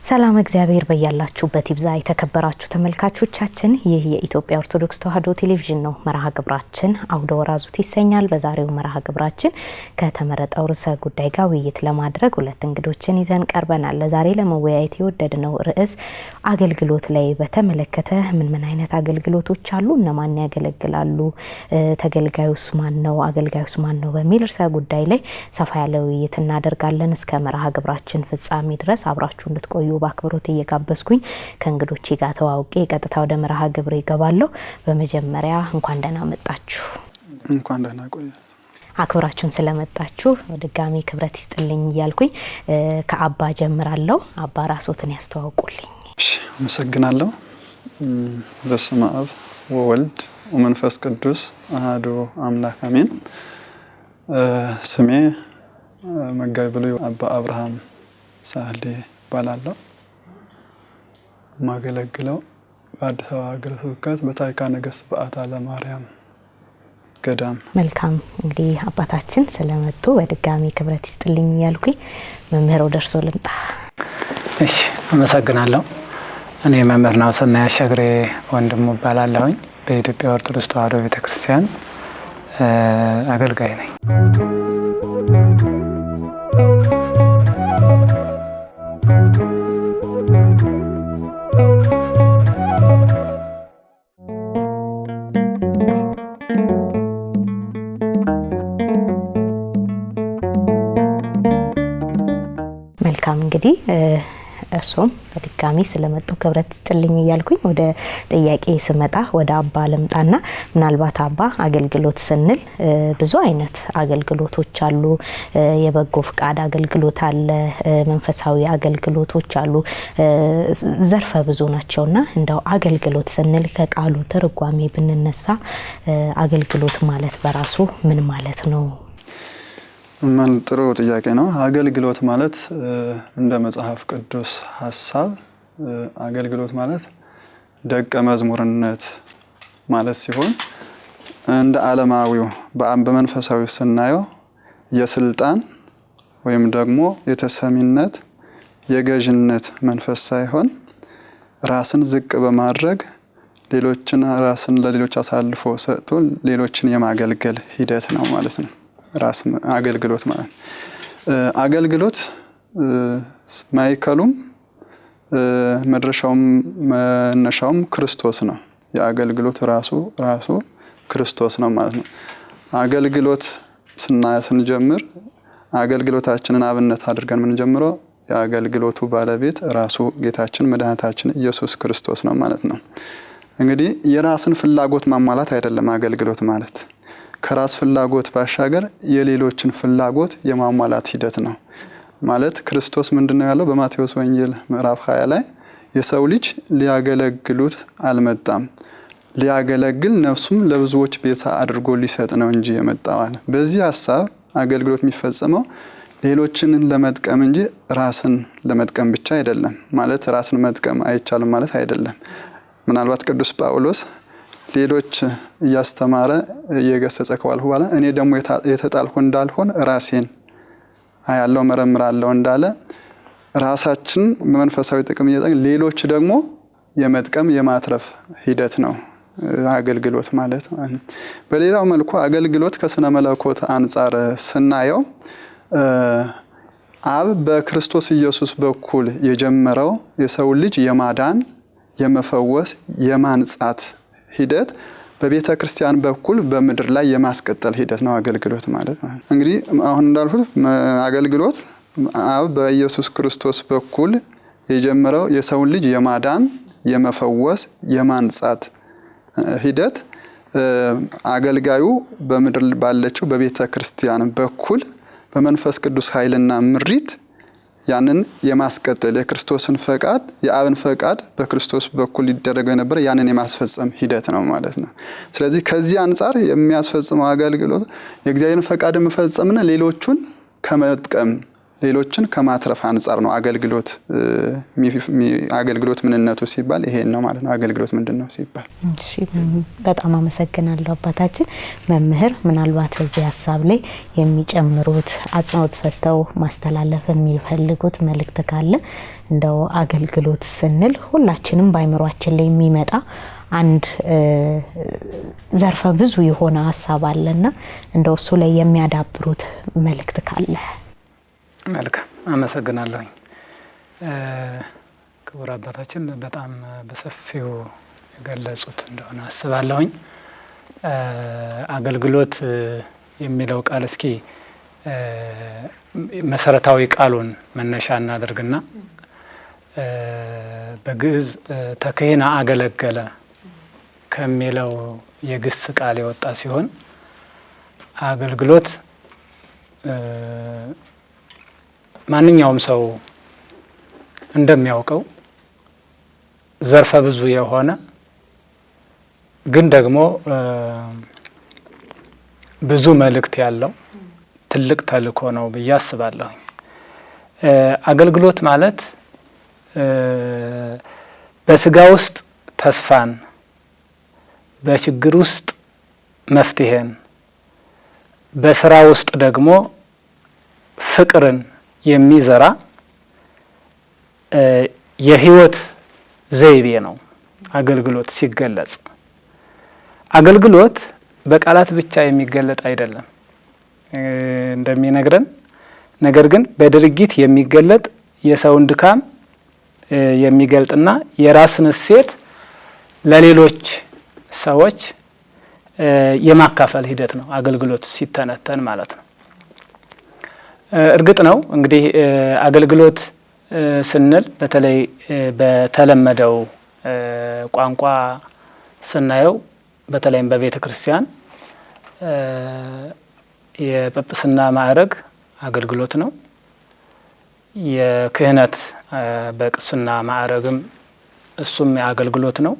ሰላም እግዚአብሔር በያላችሁበት ይብዛ። የተከበራችሁ ተመልካቾቻችን ይህ የኢትዮጵያ ኦርቶዶክስ ተዋሕዶ ቴሌቪዥን ነው። መርሃ ግብራችን አውደ ወራዙት ይሰኛል። በዛሬው መርሃ ግብራችን ከተመረጠው ርዕሰ ጉዳይ ጋር ውይይት ለማድረግ ሁለት እንግዶችን ይዘን ቀርበናል። ለዛሬ ለመወያየት የወደድነው ርዕስ አገልግሎት ላይ በተመለከተ ምን አይነት አገልግሎቶች አሉ፣ እነማን ያገለግላሉ፣ ተገልጋዩስ ማን ነው፣ አገልጋዩስ ማን ነው በሚል ርዕሰ ጉዳይ ላይ ሰፋ ያለ ውይይት እናደርጋለን። እስከ መርሃ ግብራችን ፍጻሜ ድረስ አብራችሁ እንድትቆዩ በአክብሮት እየጋበዝኩኝ ከእንግዶቼ ጋር ተዋውቄ ቀጥታ ወደ መርሃ ግብር ይገባለሁ። በመጀመሪያ እንኳን ደህና መጣችሁ። እንኳን ደህና ቆዩ። አክብራችሁን ስለመጣችሁ በድጋሚ ክብረት ይስጥልኝ እያልኩኝ ከአባ ጀምራለሁ። አባ ራስዎትን ያስተዋውቁልኝ። እሺ፣ አመሰግናለሁ። በስመ አብ ወወልድ ወመንፈስ ቅዱስ አሐዱ አምላክ አሜን። ስሜ መጋቢ ብሉይ አባ አብርሃም ሳህሌ ባላለው ማገለግለው በአዲስ አበባ ሀገረ ስብከት በታዕካ ነገሥት በዓታ ለማርያም ገዳም። መልካም፣ እንግዲህ አባታችን ስለመጡ በድጋሚ ክብረት ይስጥልኝ እያልኩኝ መምህር ደርሶ ልምጣ። እሺ፣ አመሰግናለሁ። እኔ መምህር ናሁሰናይ አሻግሬ ወንድሙ ባላለሁኝ በኢትዮጵያ ኦርቶዶክስ ተዋሕዶ ቤተክርስቲያን አገልጋይ ነኝ። መልካም፣ እንግዲህ እርሶም በድጋሚ ስለመጡ ክብረት ይስጥልኝ እያልኩኝ ወደ ጥያቄ ስመጣ ወደ አባ ልምጣና ምናልባት አባ አገልግሎት ስንል ብዙ አይነት አገልግሎቶች አሉ። የበጎ ፍቃድ አገልግሎት አለ፣ መንፈሳዊ አገልግሎቶች አሉ፣ ዘርፈ ብዙ ናቸውና እንደው አገልግሎት ስንል ከቃሉ ትርጓሜ ብንነሳ አገልግሎት ማለት በራሱ ምን ማለት ነው? ጥሩ ጥያቄ ነው። አገልግሎት ማለት እንደ መጽሐፍ ቅዱስ ሐሳብ አገልግሎት ማለት ደቀ መዝሙርነት ማለት ሲሆን እንደ ዓለማዊው በመንፈሳዊ ስናየው የስልጣን ወይም ደግሞ የተሰሚነት የገዥነት መንፈስ ሳይሆን ራስን ዝቅ በማድረግ ራስን ለሌሎች አሳልፎ ሰጥቶ ሌሎችን የማገልገል ሂደት ነው ማለት ነው። ራስ አገልግሎት ማለት አገልግሎት ማይከሉም መድረሻውም መነሻውም ክርስቶስ ነው። የአገልግሎት ራሱ ክርስቶስ ነው ማለት ነው። አገልግሎት ስንጀምር አገልግሎታችንን አብነት አድርገን የምንጀምረው የአገልግሎቱ ባለቤት ራሱ ጌታችን መድኃኒታችን ኢየሱስ ክርስቶስ ነው ማለት ነው። እንግዲህ የራስን ፍላጎት ማሟላት አይደለም አገልግሎት ማለት፣ ከራስ ፍላጎት ባሻገር የሌሎችን ፍላጎት የማሟላት ሂደት ነው ማለት። ክርስቶስ ምንድነው ያለው በማቴዎስ ወንጌል ምዕራፍ 20 ላይ የሰው ልጅ ሊያገለግሉት አልመጣም፣ ሊያገለግል ነፍሱም ለብዙዎች ቤዛ አድርጎ ሊሰጥ ነው እንጂ የመጣው አለ። በዚህ ሐሳብ አገልግሎት የሚፈጸመው ሌሎችን ለመጥቀም እንጂ ራስን ለመጥቀም ብቻ አይደለም ማለት። ራስን መጥቀም አይቻልም ማለት አይደለም። ምናልባት ቅዱስ ጳውሎስ ሌሎች እያስተማረ እየገሰጸ ከዋልሁ በኋላ እኔ ደግሞ የተጣልሁ እንዳልሆን ራሴን አያለው መረምራለሁ እንዳለ ራሳችን በመንፈሳዊ ጥቅም እየጠቀምን ሌሎች ደግሞ የመጥቀም የማትረፍ ሂደት ነው አገልግሎት ማለት። በሌላው መልኩ አገልግሎት ከስነ መለኮት አንጻር ስናየው አብ በክርስቶስ ኢየሱስ በኩል የጀመረው የሰው ልጅ የማዳን የመፈወስ የማንጻት ሂደት በቤተ ክርስቲያን በኩል በምድር ላይ የማስቀጠል ሂደት ነው አገልግሎት ማለት ነው። እንግዲህ አሁን እንዳልኩት አገልግሎት አብ በኢየሱስ ክርስቶስ በኩል የጀመረው የሰው ልጅ የማዳን የመፈወስ የማንጻት ሂደት አገልጋዩ በምድር ባለችው በቤተ ክርስቲያን በኩል በመንፈስ ቅዱስ ኃይልና ምሪት ያንን የማስቀጠል የክርስቶስን ፈቃድ የአብን ፈቃድ በክርስቶስ በኩል ሊደረገው የነበረ ያንን የማስፈጸም ሂደት ነው ማለት ነው። ስለዚህ ከዚህ አንጻር የሚያስፈጽመው አገልግሎት የእግዚአብሔርን ፈቃድ መፈጸምና ሌሎቹን ከመጥቀም ሌሎችን ከማትረፍ አንጻር ነው አገልግሎት አገልግሎት ምንነቱ ሲባል ይሄን ነው ማለት ነው። አገልግሎት ምንድነው ሲባል እሺ በጣም አመሰግናለሁ አባታችን። መምህር ምናልባት በዚህ ሐሳብ ላይ የሚጨምሩት አጽንኦት ሰጥተው ማስተላለፍ የሚፈልጉት መልእክት ካለ እንደው አገልግሎት ስንል ሁላችንም ባይምሯችን ላይ የሚመጣ አንድ ዘርፈ ብዙ የሆነ ሐሳብ አለና እንደው እሱ ላይ የሚያዳብሩት መልእክት ካለ። መልካም አመሰግናለሁ። ክቡር አባታችን በጣም በሰፊው የገለጹት እንደሆነ አስባለሁ። አገልግሎት የሚለው ቃል እስኪ መሰረታዊ ቃሉን መነሻ እናድርግና በግዕዝ ተክህነ አገለገለ ከሚለው የግስ ቃል የወጣ ሲሆን አገልግሎት ማንኛውም ሰው እንደሚያውቀው ዘርፈ ብዙ የሆነ ግን ደግሞ ብዙ መልእክት ያለው ትልቅ ተልእኮ ነው ብዬ አስባለሁ። አገልግሎት ማለት በስጋ ውስጥ ተስፋን፣ በችግር ውስጥ መፍትሄን፣ በስራ ውስጥ ደግሞ ፍቅርን የሚዘራ የህይወት ዘይቤ ነው አገልግሎት ሲገለጽ። አገልግሎት በቃላት ብቻ የሚገለጥ አይደለም እንደሚነግረን፣ ነገር ግን በድርጊት የሚገለጥ የሰውን ድካም የሚገልጥና የራስን እሴት ለሌሎች ሰዎች የማካፈል ሂደት ነው አገልግሎት ሲተነተን ማለት ነው። እርግጥ ነው እንግዲህ አገልግሎት ስንል በተለይ በተለመደው ቋንቋ ስናየው በተለይም በቤተ ክርስቲያን የጵጵስና ማዕረግ አገልግሎት ነው። የክህነት በቅስና ማዕረግም እሱም አገልግሎት ነው።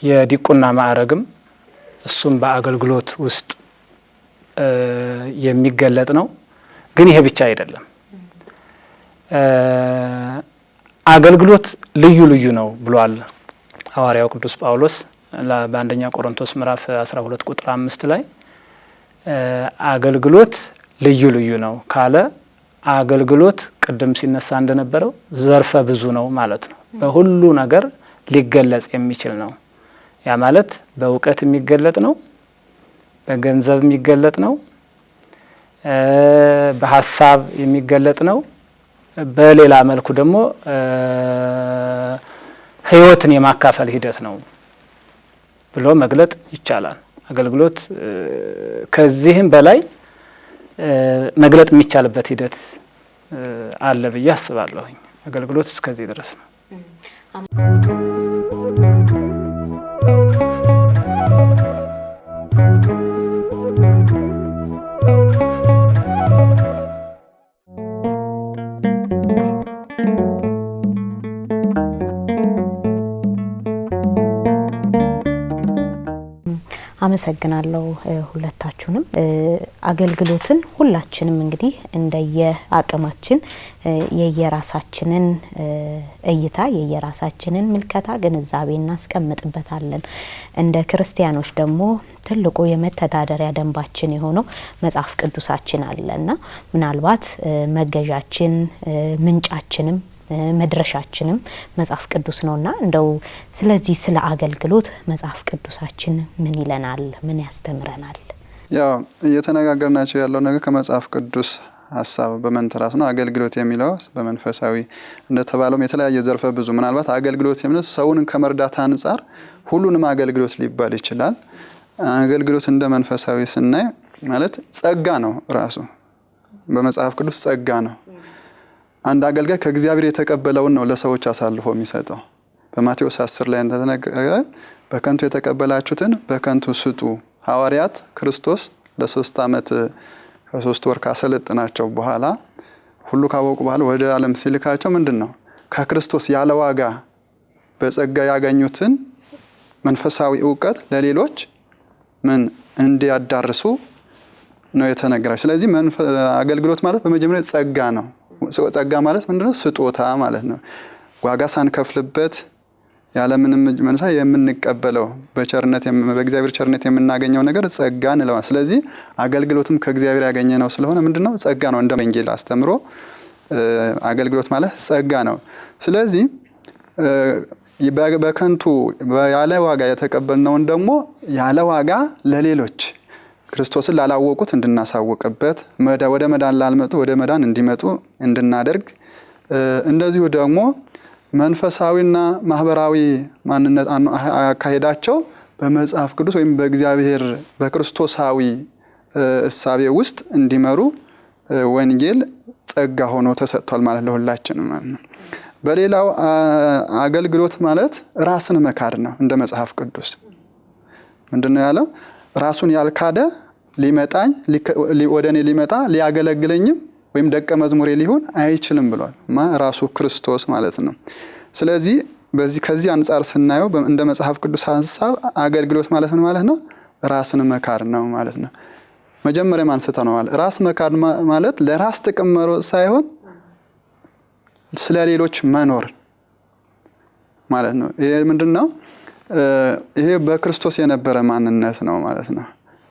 የዲቁና ማዕረግም እሱም በአገልግሎት ውስጥ የሚገለጥ ነው። ግን ይሄ ብቻ አይደለም። አገልግሎት ልዩ ልዩ ነው ብሏል ሐዋርያው ቅዱስ ጳውሎስ በአንደኛ ቆሮንቶስ ምዕራፍ 12 ቁጥር 5 ላይ አገልግሎት ልዩ ልዩ ነው ካለ አገልግሎት ቅድም ሲነሳ እንደነበረው ዘርፈ ብዙ ነው ማለት ነው። በሁሉ ነገር ሊገለጽ የሚችል ነው። ያ ማለት በእውቀት የሚገለጥ ነው፣ በገንዘብ የሚገለጥ ነው፣ በሐሳብ የሚገለጥ ነው፣ በሌላ መልኩ ደግሞ ህይወትን የማካፈል ሂደት ነው ብሎ መግለጥ ይቻላል። አገልግሎት ከዚህም በላይ መግለጥ የሚቻልበት ሂደት አለ ብዬ አስባለሁ። አገልግሎት እስከዚህ ድረስ ነው። አመሰግናለሁ ሁለታችሁንም። አገልግሎትን ሁላችንም እንግዲህ እንደየ አቅማችን የየራሳችንን እይታ የየራሳችንን ምልከታ ግንዛቤ እናስቀምጥበታለን። እንደ ክርስቲያኖች ደግሞ ትልቁ የመተዳደሪያ ደንባችን የሆነው መጽሐፍ ቅዱሳችን አለና ምናልባት መገዣችን ምንጫችንም መድረሻችንም መጽሐፍ ቅዱስ ነውና እንደው ስለዚህ ስለ አገልግሎት መጽሐፍ ቅዱሳችን ምን ይለናል? ምን ያስተምረናል? ያው እየተነጋገርናቸው ያለው ነገር ከመጽሐፍ ቅዱስ ሐሳብ በመንተራስ ነው። አገልግሎት የሚለው በመንፈሳዊ እንደተባለው የተለያየ ዘርፈ ብዙ ምናልባት አገልግሎት የሚለው ሰውን ከመርዳት አንጻር ሁሉንም አገልግሎት ሊባል ይችላል። አገልግሎት እንደ መንፈሳዊ ስናይ ማለት ጸጋ ነው። ራሱ በመጽሐፍ ቅዱስ ጸጋ ነው። አንድ አገልጋይ ከእግዚአብሔር የተቀበለውን ነው ለሰዎች አሳልፎ የሚሰጠው። በማቴዎስ 10 ላይ እንደተነገረ በከንቱ የተቀበላችሁትን በከንቱ ስጡ። ሐዋርያት ክርስቶስ ለ3 ዓመት ከ3 ወር ካሰለጥናቸው በኋላ ሁሉ ካወቁ በኋላ ወደ ዓለም ሲልካቸው ምንድነው ከክርስቶስ ያለ ዋጋ በጸጋ ያገኙትን መንፈሳዊ ዕውቀት ለሌሎች ምን እንዲያዳርሱ ነው የተነገረው። ስለዚህ አገልግሎት ማለት በመጀመሪያ ጸጋ ነው። ጸጋ ማለት ምንድነው? ስጦታ ማለት ነው። ዋጋ ሳንከፍልበት ያለምንም መንሳ የምንቀበለው በእግዚአብሔር ቸርነት የምናገኘው ነገር ጸጋ እንለዋለን። ስለዚህ አገልግሎትም ከእግዚአብሔር ያገኘነው ስለሆነ ምንድነው? ጸጋ ነው። እንደ ወንጌል አስተምሮ አገልግሎት ማለት ጸጋ ነው። ስለዚህ በከንቱ ያለ ዋጋ የተቀበልነውን ደግሞ ያለ ዋጋ ለሌሎች ክርስቶስን ላላወቁት እንድናሳውቅበት ወደ መዳን ላልመጡ ወደ መዳን እንዲመጡ እንድናደርግ እንደዚሁ ደግሞ መንፈሳዊና ማህበራዊ ማንነት አካሄዳቸው በመጽሐፍ ቅዱስ ወይም በእግዚአብሔር በክርስቶሳዊ እሳቤ ውስጥ እንዲመሩ ወንጌል ጸጋ ሆኖ ተሰጥቷል ማለት ለሁላችንም ማለት ነው። በሌላው አገልግሎት ማለት ራስን መካድ ነው። እንደ መጽሐፍ ቅዱስ ምንድነው ያለው? ራሱን ያልካደ ሊመጣኝ ወደኔ ሊመጣ ሊያገለግለኝም ወይም ደቀ መዝሙሬ ሊሆን አይችልም ብሏል። ራሱ ክርስቶስ ማለት ነው። ስለዚህ ከዚህ አንፃር ስናየው እንደ መጽሐፍ ቅዱስ ሐሳብ አገልግሎት ማለት ነው ማለት ነው ራስን መካድ ነው ማለት ነው። መጀመሪያ አንስተነዋል። ራስ መካድ ማለት ለራስ ጥቅም መሮጥ ሳይሆን ስለ ሌሎች መኖር ማለት ነው። ይሄ ምንድነው? ይሄ በክርስቶስ የነበረ ማንነት ነው ማለት ነው።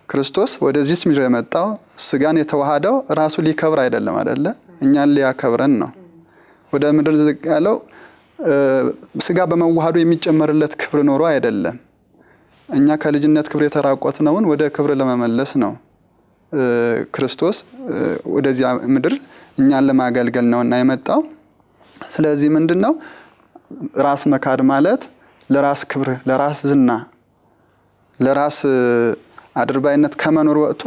ክርስቶስ ወደዚህ ምድር የመጣው ስጋን የተዋሃደው ራሱ ሊከብር አይደለም አይደለ? እኛን ሊያከብረን ነው። ወደ ምድር ዝቅ ያለው ስጋ በመዋሃዱ የሚጨመርለት ክብር ኖሮ አይደለም። እኛ ከልጅነት ክብር የተራቆትነውን ወደ ክብር ለመመለስ ነው ክርስቶስ ወደዚህ ምድር እኛን ለማገልገል ነውና የመጣው። ስለዚህ ምንድነው? ራስ መካድ ማለት ለራስ ክብር፣ ለራስ ዝና፣ ለራስ አድርባይነት ከመኖር ወጥቶ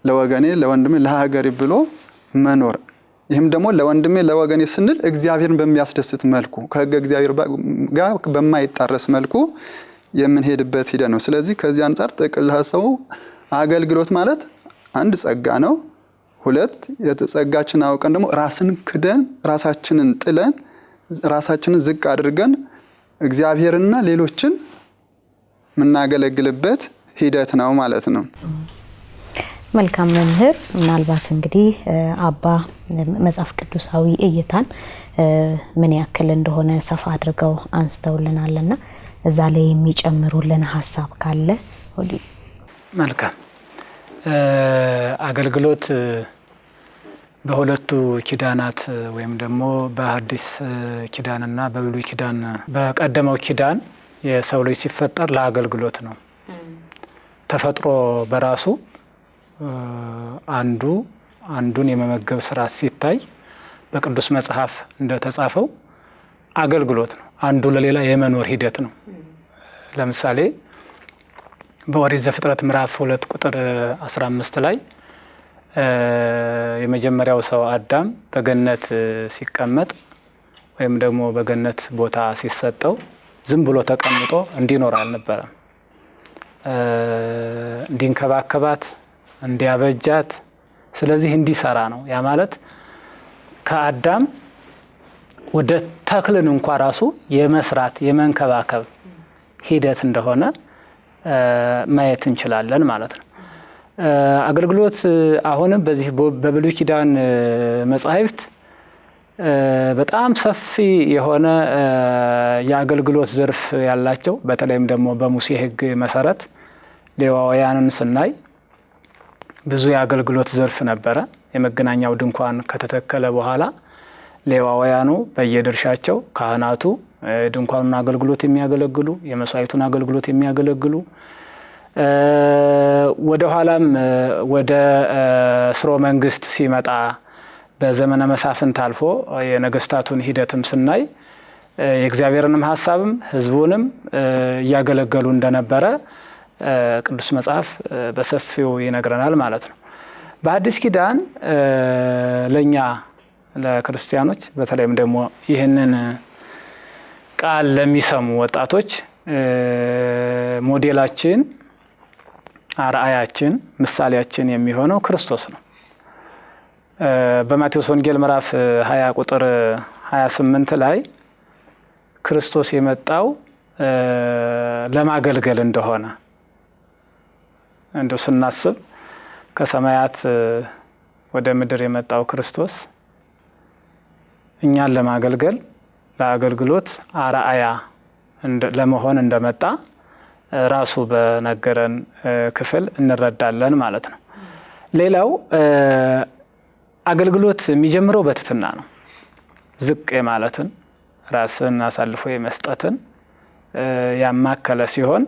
ለወገኔ፣ ለወንድሜ፣ ለሀገሬ ብሎ መኖር። ይህም ደግሞ ለወንድሜ ለወገኔ ስንል እግዚአብሔርን በሚያስደስት መልኩ ከሕገ እግዚአብሔር ጋር በማይጣረስ መልኩ የምንሄድበት ሂደት ነው። ስለዚህ ከዚህ አንፃር ጥቅል ሐሳቡ አገልግሎት ማለት አንድ ጸጋ ነው። ሁለት የተጸጋችን አውቀን ደግሞ ራስን ክደን ራሳችንን ጥለን ራሳችንን ዝቅ አድርገን እግዚአብሔርና ሌሎችን የምናገለግልበት ሂደት ነው ማለት ነው። መልካም መምህር፣ ምናልባት እንግዲህ አባ መጽሐፍ ቅዱሳዊ እይታን ምን ያክል እንደሆነ ሰፋ አድርገው አንስተውልናልና እዛ ላይ የሚጨምሩልን ሀሳብ ካለ? መልካም። አገልግሎት በሁለቱ ኪዳናት ወይም ደግሞ በሐዲስ ኪዳንና በብሉይ ኪዳን፣ በቀደመው ኪዳን የሰው ልጅ ሲፈጠር ለአገልግሎት ነው። ተፈጥሮ በራሱ አንዱን የመመገብ ስራ ሲታይ በቅዱስ መጽሐፍ እንደተጻፈው አገልግሎት ነው። አንዱ ለሌላ የመኖር ሂደት ነው። ለምሳሌ በኦሪት ዘፍጥረት ምዕራፍ 2 ቁጥር 15 ላይ የመጀመሪያው ሰው አዳም በገነት ሲቀመጥ ወይም ደግሞ በገነት ቦታ ሲሰጠው ዝም ብሎ ተቀምጦ እንዲኖር አልነበረም። እንዲንከባከባት፣ እንዲያበጃት፣ ስለዚህ እንዲሰራ ነው። ያ ማለት ከአዳም ወደ ተክልን እንኳን ራሱ የመስራት የመንከባከብ ሂደት እንደሆነ ማየት እንችላለን ማለት ነው። አገልግሎት አሁንም በዚህ በብሉይ ኪዳን መጻሕፍት በጣም ሰፊ የሆነ የአገልግሎት ዘርፍ ያላቸው፣ በተለይም ደግሞ በሙሴ ሕግ መሰረት ሌዋውያንን ስናይ ብዙ የአገልግሎት ዘርፍ ነበረ። የመገናኛው ድንኳን ከተተከለ በኋላ ሌዋውያኑ በየድርሻቸው ካህናቱ ድንኳኑን አገልግሎት የሚያገለግሉ፣ የመስዋዕቱን አገልግሎት የሚያገለግሉ፣ ወደ ኋላም ወደ ስርወ መንግስት ሲመጣ በዘመነ መሳፍንት አልፎ የነገስታቱን ሂደትም ስናይ የእግዚአብሔርንም ሐሳብም ህዝቡንም እያገለገሉ እንደነበረ ቅዱስ መጽሐፍ በሰፊው ይነግረናል ማለት ነው። በአዲስ ኪዳን ለኛ ለክርስቲያኖች በተለይም ደግሞ ይህንን ቃል ለሚሰሙ ወጣቶች ሞዴላችን፣ አርአያችን፣ ምሳሌያችን የሚሆነው ክርስቶስ ነው። በማቴዎስ ወንጌል ምዕራፍ 20 ቁጥር 28 ላይ ክርስቶስ የመጣው ለማገልገል እንደሆነ እንደው ስናስብ ከሰማያት ወደ ምድር የመጣው ክርስቶስ እኛን ለማገልገል ለአገልግሎት አርአያ ለመሆን እንደመጣ ራሱ በነገረን ክፍል እንረዳለን ማለት ነው። ሌላው አገልግሎት የሚጀምረው በትህትና ነው። ዝቅ የማለትን ራስን አሳልፎ የመስጠትን ያማከለ ሲሆን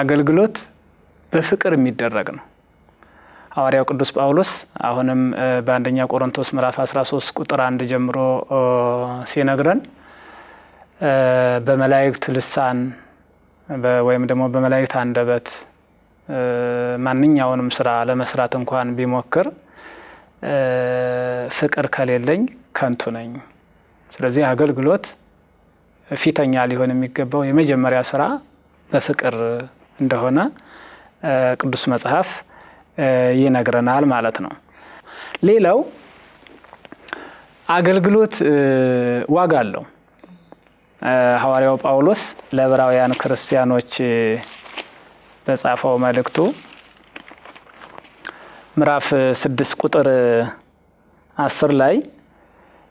አገልግሎት በፍቅር የሚደረግ ነው። ሐዋርያው ቅዱስ ጳውሎስ አሁንም በአንደኛ ቆሮንቶስ ምዕራፍ 13 ቁጥር 1 ጀምሮ ሲነግረን በመላእክት ልሳን ወይም ደግሞ በመላእክት አንደበት ማንኛውንም ስራ ለመስራት እንኳን ቢሞክር ፍቅር ከሌለኝ ከንቱ ነኝ። ስለዚህ አገልግሎት ፊተኛ ሊሆን የሚገባው የመጀመሪያ ስራ በፍቅር እንደሆነ ቅዱስ መጽሐፍ ይነግረናል ማለት ነው። ሌላው አገልግሎት ዋጋ አለው። ሐዋርያው ጳውሎስ ለዕብራውያን ክርስቲያኖች በጻፈው መልእክቱ ምዕራፍ 6 ቁጥር 10 ላይ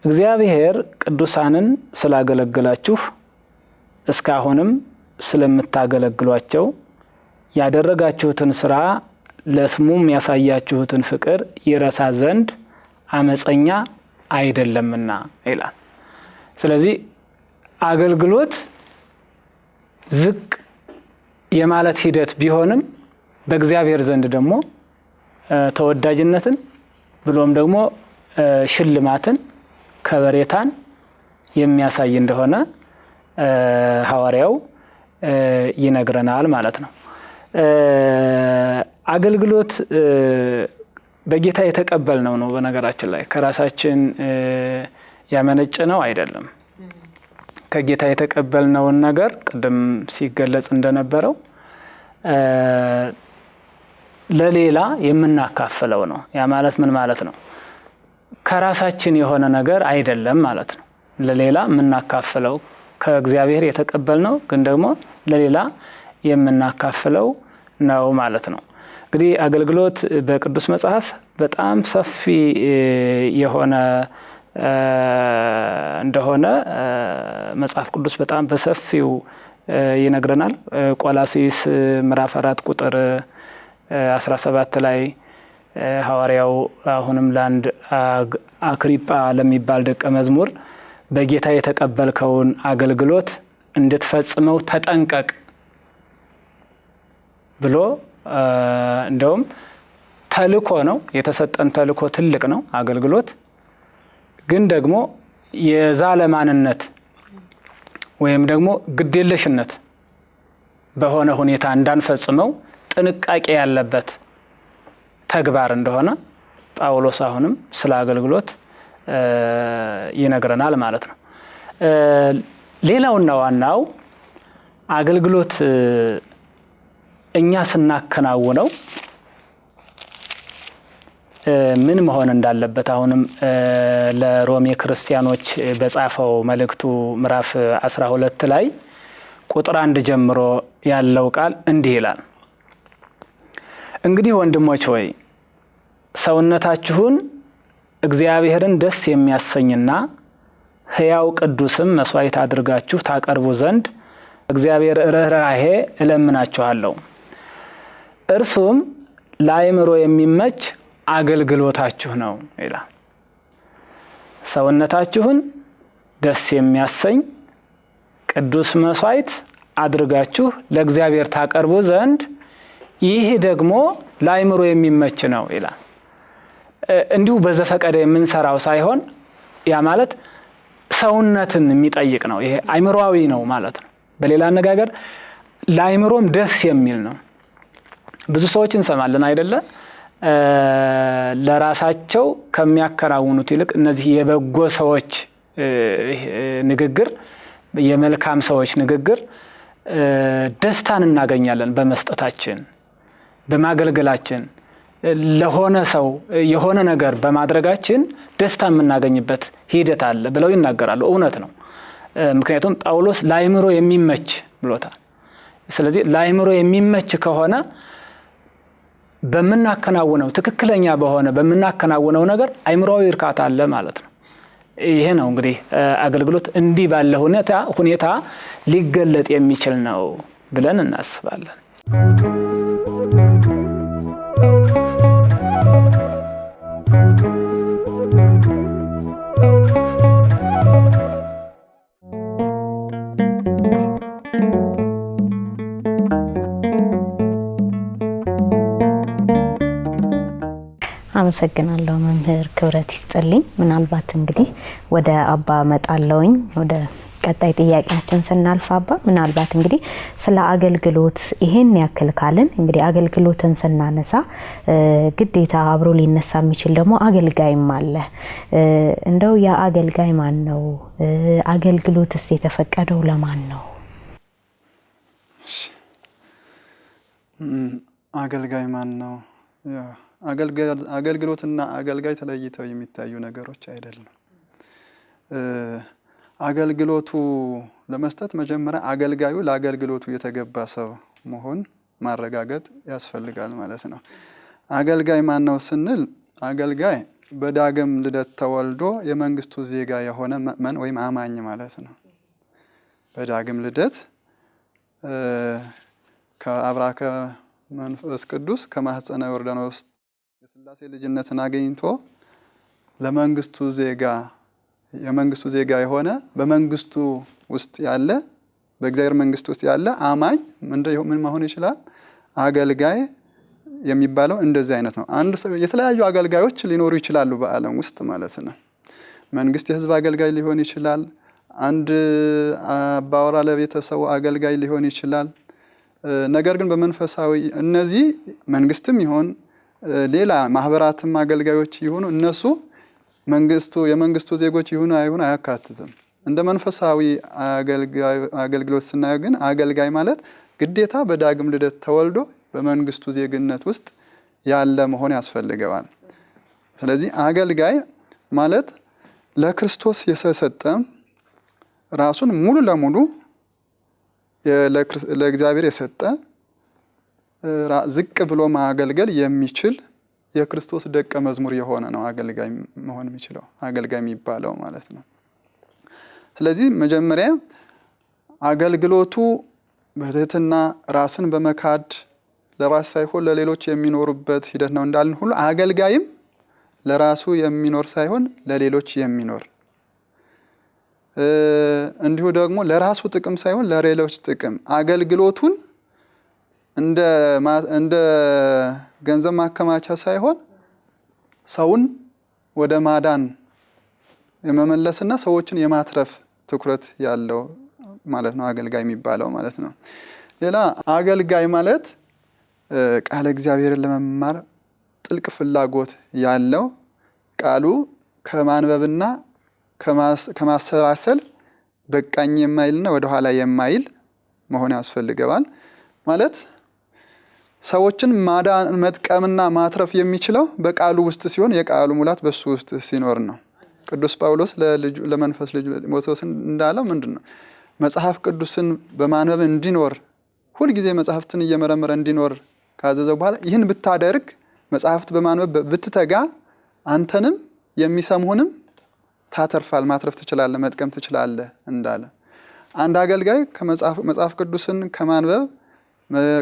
እግዚአብሔር ቅዱሳንን ስላገለገላችሁ እስካሁንም ስለምታገለግሏቸው ያደረጋችሁትን ስራ ለስሙም ያሳያችሁትን ፍቅር ይረሳ ዘንድ አመፀኛ አይደለምና ይላል። ስለዚህ አገልግሎት ዝቅ የማለት ሂደት ቢሆንም በእግዚአብሔር ዘንድ ደግሞ ተወዳጅነትን ብሎም ደግሞ ሽልማትን ከበሬታን የሚያሳይ እንደሆነ ሐዋርያው ይነግረናል ማለት ነው። አገልግሎት በጌታ የተቀበልነው ነው። በነገራችን ላይ ከራሳችን ያመነጨ ነው አይደለም። ከጌታ የተቀበልነውን ነገር ቅድም ሲገለጽ እንደነበረው ለሌላ የምናካፍለው ነው። ያ ማለት ምን ማለት ነው? ከራሳችን የሆነ ነገር አይደለም ማለት ነው። ለሌላ የምናካፍለው ከእግዚአብሔር የተቀበልነው ግን ደግሞ ለሌላ የምናካፍለው ነው ማለት ነው። እንግዲህ አገልግሎት በቅዱስ መጽሐፍ በጣም ሰፊ የሆነ እንደሆነ መጽሐፍ ቅዱስ በጣም በሰፊው ይነግረናል። ቆላስይስ ምዕራፍ 4 ቁጥር 17 ላይ ሐዋርያው አሁንም ለአንድ አክሪጳ ለሚባል ደቀ መዝሙር በጌታ የተቀበልከውን አገልግሎት እንድትፈጽመው ተጠንቀቅ ብሎ እንደውም ተልእኮ ነው የተሰጠን። ተልእኮ ትልቅ ነው። አገልግሎት ግን ደግሞ የዛለ ማንነት ወይም ደግሞ ግዴለሽነት በሆነ ሁኔታ እንዳንፈጽመው ጥንቃቄ ያለበት ተግባር እንደሆነ ጳውሎስ አሁንም ስለ አገልግሎት ይነግረናል ማለት ነው። ሌላውና ዋናው አገልግሎት እኛ ስናከናውነው ምን መሆን እንዳለበት አሁንም ለሮሜ ክርስቲያኖች በጻፈው መልእክቱ ምዕራፍ 12 ላይ ቁጥር 1 ጀምሮ ያለው ቃል እንዲህ ይላል። እንግዲህ ወንድሞች ሆይ ሰውነታችሁን እግዚአብሔርን ደስ የሚያሰኝና ሕያው ቅዱስም መስዋዕት አድርጋችሁ ታቀርቡ ዘንድ እግዚአብሔር ርኅራኄ እለምናችኋለሁ። እርሱም ለአእምሮ የሚመች አገልግሎታችሁ ነው ይላል። ሰውነታችሁን ደስ የሚያሰኝ ቅዱስ መስዋዕት አድርጋችሁ ለእግዚአብሔር ታቀርቡ ዘንድ ይህ ደግሞ ለአእምሮ የሚመች ነው ይላል። እንዲሁ በዘፈቀደ የምንሰራው ሳይሆን ያ ማለት ሰውነትን የሚጠይቅ ነው። ይሄ አእምሮአዊ ነው ማለት ነው። በሌላ አነጋገር ለአእምሮም ደስ የሚል ነው። ብዙ ሰዎች እንሰማለን አይደለ? ለራሳቸው ከሚያከናውኑት ይልቅ እነዚህ የበጎ ሰዎች ንግግር፣ የመልካም ሰዎች ንግግር ደስታን እናገኛለን በመስጠታችን፣ በማገልገላችን፣ ለሆነ ሰው የሆነ ነገር በማድረጋችን ደስታ የምናገኝበት ሂደት አለ ብለው ይናገራሉ። እውነት ነው። ምክንያቱም ጳውሎስ ለአእምሮ የሚመች ብሎታል። ስለዚህ ለአእምሮ የሚመች ከሆነ በመናከናውነው ትክክለኛ በሆነ በመናከናውነው ነገር አይምሮዊ እርካታ አለ ማለት ነው። ይሄ ነው እንግዲህ አገልግሎት እንዲህ ባለ ሁኔታ ሊገለጥ የሚችል ነው ብለን እናስባለን። አመሰግናለሁ መምህር ክብረት ይስጥልኝ። ምናልባት እንግዲህ ወደ አባ መጣለውኝ ወደ ቀጣይ ጥያቄያችን ስናልፍ አባ ምናልባት እንግዲህ ስለ አገልግሎት ይሄን ያክል ካልን እንግዲህ አገልግሎትን ስናነሳ ግዴታ አብሮ ሊነሳ የሚችል ደግሞ አገልጋይም አለ። እንደው ያ አገልጋይ ማን ነው? አገልግሎትስ የተፈቀደው ለማን ነው? አገልጋይ ማን ነው? አገልግሎትና አገልጋይ ተለይተው የሚታዩ ነገሮች አይደሉም። አገልግሎቱ ለመስጠት መጀመሪያ አገልጋዩ ለአገልግሎቱ የተገባ ሰው መሆን ማረጋገጥ ያስፈልጋል ማለት ነው። አገልጋይ ማን ነው ስንል አገልጋይ በዳግም ልደት ተወልዶ የመንግስቱ ዜጋ የሆነ ምእመን ወይም አማኝ ማለት ነው። በዳግም ልደት ከአብራከ መንፈስ ቅዱስ ከማህፀነ ዮርዳኖስ የሥላሴ ልጅነትን አገኝቶ ለመንግስቱ ዜጋ የመንግስቱ ዜጋ የሆነ በመንግስቱ ውስጥ ያለ በእግዚአብሔር መንግስት ውስጥ ያለ አማኝ ምን መሆን ይችላል? አገልጋይ የሚባለው እንደዚህ አይነት ነው። አንድ ሰው የተለያዩ አገልጋዮች ሊኖሩ ይችላሉ በዓለም ውስጥ ማለት ነው። መንግስት የህዝብ አገልጋይ ሊሆን ይችላል። አንድ አባወራ ለቤተሰቡ አገልጋይ ሊሆን ይችላል። ነገር ግን በመንፈሳዊ እነዚህ መንግስትም ይሆን ሌላ ማህበራትም አገልጋዮች ይሆኑ እነሱ የመንግስቱ ዜጎች ይሆኑ አይሆኑ አያካትትም። እንደ መንፈሳዊ አገልግሎት ስናየው ግን አገልጋይ ማለት ግዴታ በዳግም ልደት ተወልዶ በመንግስቱ ዜግነት ውስጥ ያለ መሆን ያስፈልገዋል። ስለዚህ አገልጋይ ማለት ለክርስቶስ የተሰጠ ራሱን ሙሉ ለሙሉ ለእግዚአብሔር የሰጠ ዝቅ ብሎ ማገልገል የሚችል የክርስቶስ ደቀ መዝሙር የሆነ ነው አገልጋይ መሆን የሚችለው አገልጋይ የሚባለው ማለት ነው። ስለዚህ መጀመሪያ አገልግሎቱ በትህትና ራስን በመካድ ለራስ ሳይሆን ለሌሎች የሚኖሩበት ሂደት ነው እንዳልን ሁሉ አገልጋይም ለራሱ የሚኖር ሳይሆን ለሌሎች የሚኖር እንዲሁ ደግሞ ለራሱ ጥቅም ሳይሆን ለሌሎች ጥቅም አገልግሎቱን እንደ ገንዘብ ማከማቻ ሳይሆን ሰውን ወደ ማዳን የመመለስና ሰዎችን የማትረፍ ትኩረት ያለው ማለት ነው አገልጋይ የሚባለው ማለት ነው። ሌላ አገልጋይ ማለት ቃለ እግዚአብሔርን ለመማር ጥልቅ ፍላጎት ያለው ቃሉ ከማንበብና ከማሰላሰል በቃኝ የማይልና ወደ ኋላ የማይል መሆን ያስፈልገዋል። ማለት ሰዎችን ማዳን መጥቀምና ማትረፍ የሚችለው በቃሉ ውስጥ ሲሆን የቃሉ ሙላት በሱ ውስጥ ሲኖር ነው። ቅዱስ ጳውሎስ ለመንፈስ ልጅ ጢሞቴዎስ እንዳለው ምንድነው? መጽሐፍ ቅዱስን በማንበብ እንዲኖር ሁሉ ጊዜ መጽሐፍትን እየመረመረ እንዲኖር ካዘዘው በኋላ ይህን ብታደርግ መጽሐፍት በማንበብ ብትተጋ አንተንም የሚሰሙህንም ታተርፋል፣ ማትረፍ ትችላለህ፣ መጥቀም ትችላለህ እንዳለ አንድ አገልጋይ መጽሐፍ ቅዱስን ከማንበብ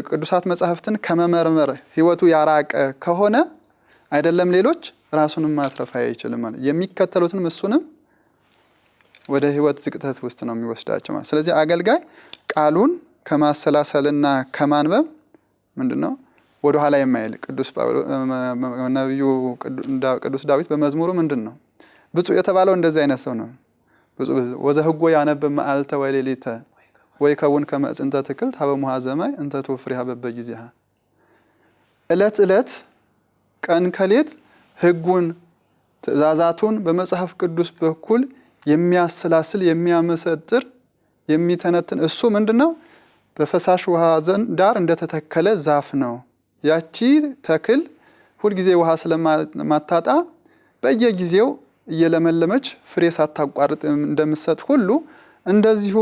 ቅዱሳት መጽሐፍትን ከመመርመር ህይወቱ ያራቀ ከሆነ አይደለም ሌሎች ራሱንም ማትረፍ አይችልም ማለት የሚከተሉትን እሱንም ወደ ህይወት ዝቅጠት ውስጥ ነው የሚወስዳቸው ማለት። ስለዚህ አገልጋይ ቃሉን ከማሰላሰልና ከማንበብ ምንድነው ወደ ኋላ የማይል ነብዩ ቅዱስ ዳዊት በመዝሙሩ ምንድነው ብፁዕ የተባለው እንደዚህ አይነት ሰው ነው። ብፁዕ ወዘህጎ ያነብ መዓልተ ወሌሊተ ወይ ከውን ከመጽንተ ተክል ታበሙሃ ዘማይ እንተ ተፍሪሃ በበጊዜሃ እለት ቀን ከሌት ህጉን ትእዛዛቱን በመጽሐፍ ቅዱስ በኩል የሚያሰላስል የሚያመሰጥር የሚተነትን እሱ ምንድነው በፈሳሽ ውሃ ዳር እንደተተከለ ዛፍ ነው። ያቺ ተክል ሁሉ ጊዜ ውሃ ስለማታጣ በየጊዜው እየለመለመች ፍሬ ሳታቋርጥ እንደምትሰጥ ሁሉ እንደዚሁ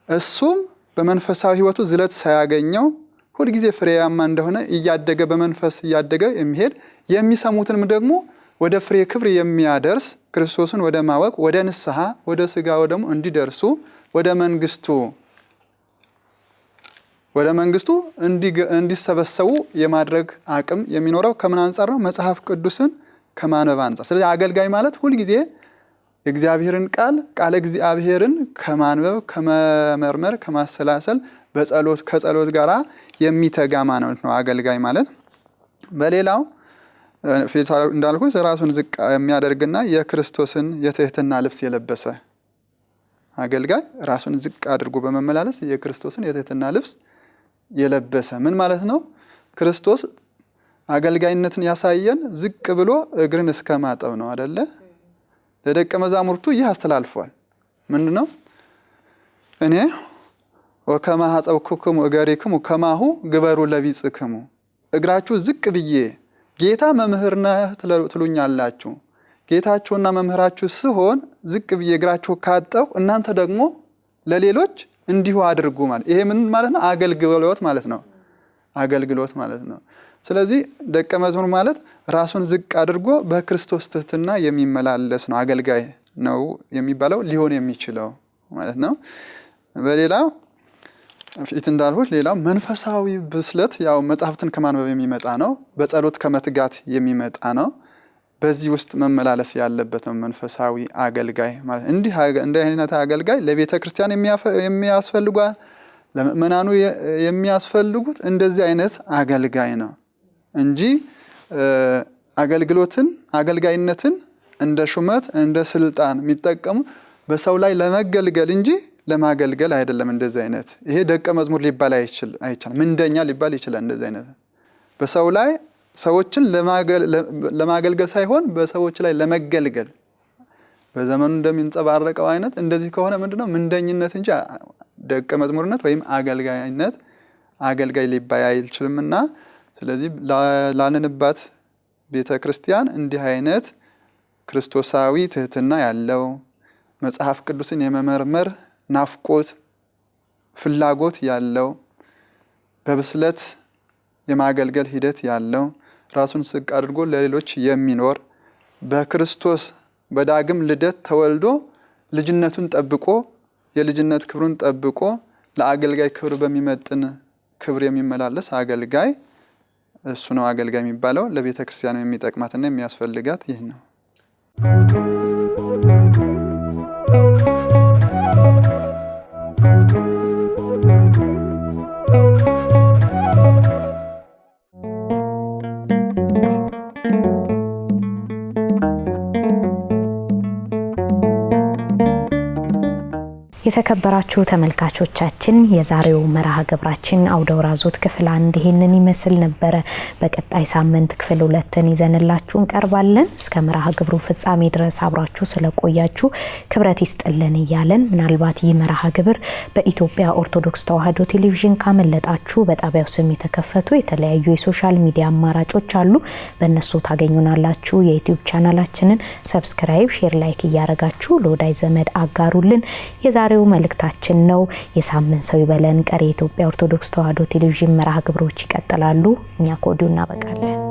እሱም በመንፈሳዊ ህይወቱ ዝለት ሳያገኘው ሁሉ ጊዜ ፍሬያማ እንደሆነ እያደገ በመንፈስ እያደገ የሚሄድ የሚሰሙትንም ደግሞ ወደ ፍሬ ክብር የሚያደርስ ክርስቶስን ወደ ማወቅ ወደ ንስሐ ወደ ሥጋው ደግሞ እንዲደርሱ ወደ መንግስቱ እንዲሰበሰቡ የማድረግ አቅም የሚኖረው ከምን አንፃር ነው? መጽሐፍ ቅዱስን ከማንበብ አንፃር። ስለዚህ አገልጋይ ማለት ሁሉ ጊዜ የእግዚአብሔርን ቃለ እግዚአብሔርን ከማንበብ ከመመርመር ከማሰላሰል ከጸሎት ጋራ የሚተጋ ማለት ነው አገልጋይ ማለት። በሌላው ፊት እንዳልኩት ራሱን ዝቅ የሚያደርግና የክርስቶስን የትህትና ልብስ የለበሰ አገልጋይ ራሱን ዝቅ አድርጎ በመመላለስ የክርስቶስን የትህትና ልብስ የለበሰ ምን ማለት ነው? ክርስቶስ አገልጋይነትን ያሳየን ዝቅ ብሎ እግርን እስከ ማጠብ ነው አይደለ? ለደቀ መዛሙርቱ ይህ አስተላልፏል። ምንድነው? እኔ ወከማ ሐጸብኩክሙ እገሪክሙ ከማሁ ግበሩ ለቢጽክሙ፣ እግራችሁ ዝቅ ብዬ ጌታ መምህር ነህ ትሉኛላችሁ፣ ጌታችሁና መምህራችሁ ስሆን ዝቅ ብዬ እግራችሁ ካጠብኩ እናንተ ደግሞ ለሌሎች እንዲሁ አድርጉ ማለት። ይሄ ምን ማለት ነው? አገልግሎት ማለት ነው። አገልግሎት ማለት ነው። ስለዚህ ደቀ መዝሙር ማለት ራሱን ዝቅ አድርጎ በክርስቶስ ትህትና የሚመላለስ ነው አገልጋይ ነው የሚባለው ሊሆን የሚችለው ማለት ነው። በሌላው ፊት እንዳልሁት ሌላው መንፈሳዊ ብስለት ያው መጽሐፍትን ከማንበብ የሚመጣ ነው። በጸሎት ከመትጋት የሚመጣ ነው። በዚህ ውስጥ መመላለስ ያለበት ነው መንፈሳዊ አገልጋይ ማለት። እንዲህ አይነት አገልጋይ ለቤተ ክርስቲያን የሚያስፈልጓት ለምእመናኑ የሚያስፈልጉት እንደዚህ አይነት አገልጋይ ነው እንጂ አገልጋይነትን እንደ ሹመት እንደ ስልጣን የሚጠቀሙ በሰው ላይ ለመገልገል እንጂ ለማገልገል አይደለም። እንደዚህ አይነት ይሄ ደቀ መዝሙር ሊባል አይቻልም። ምንደኛ ሊባል ይችላል። እንደዚህ አይነት በሰው ላይ ሰዎችን ለማገልገል ሳይሆን በሰዎች ላይ ለመገልገል በዘመኑ እንደሚንጸባረቀው አይነት እንደዚህ ከሆነ ምንድነው? ምንደኝነት እንጂ ደቀ መዝሙርነት ወይም አገልጋይ ሊባል አይችልምና ስለዚህ ላንንባት ቤተ ክርስቲያን እንዲህ አይነት ክርስቶሳዊ ትህትና ያለው መጽሐፍ ቅዱስን የመመርመር ናፍቆት ፍላጎት ያለው በብስለት የማገልገል ሂደት ያለው ራሱን ዝቅ አድርጎ ለሌሎች የሚኖር በክርስቶስ በዳግም ልደት ተወልዶ ልጅነቱን ጠብቆ የልጅነት ክብሩን ጠብቆ ለአገልጋይ ክብር በሚመጥን ክብር የሚመላለስ አገልጋይ እሱ ነው አገልጋይ የሚባለው። ለቤተ ክርስቲያን የሚጠቅማትና የሚያስፈልጋት ይህ ነው። የተከበራችሁ ተመልካቾቻችን የዛሬው መርሃ ግብራችን አውደ ወራዙት ክፍል 1 ይሄንን ይመስል ነበር። በቀጣይ ሳምንት ክፍል 2ን ይዘንላችሁ እንቀርባለን። እስከ መርሃ ግብሩ ፍጻሜ ድረስ አብራችሁ ስለቆያችሁ ክብረት ይስጥልን እያለን ምናልባት ይህ መርሃ ግብር በኢትዮጵያ ኦርቶዶክስ ተዋሕዶ ቴሌቪዥን ካመለጣችሁ በጣቢያው ስም የተከፈቱ የተለያዩ የሶሻል ሚዲያ አማራጮች አሉ። በእነሱ ታገኙናላችሁ። የዩቲዩብ ቻናላችንን ሰብስክራይብ፣ ሼር፣ ላይክ እያረጋችሁ ለወዳጅ ዘመድ አጋሩልን። የዛሬው መልእክታችን ነው። የሳምንት ሰው ይበለን። ቀሪ የኢትዮጵያ ኦርቶዶክስ ተዋሕዶ ቴሌቪዥን መርሃ ግብሮች ይቀጥላሉ። እኛ ኮዲው እናበቃለን።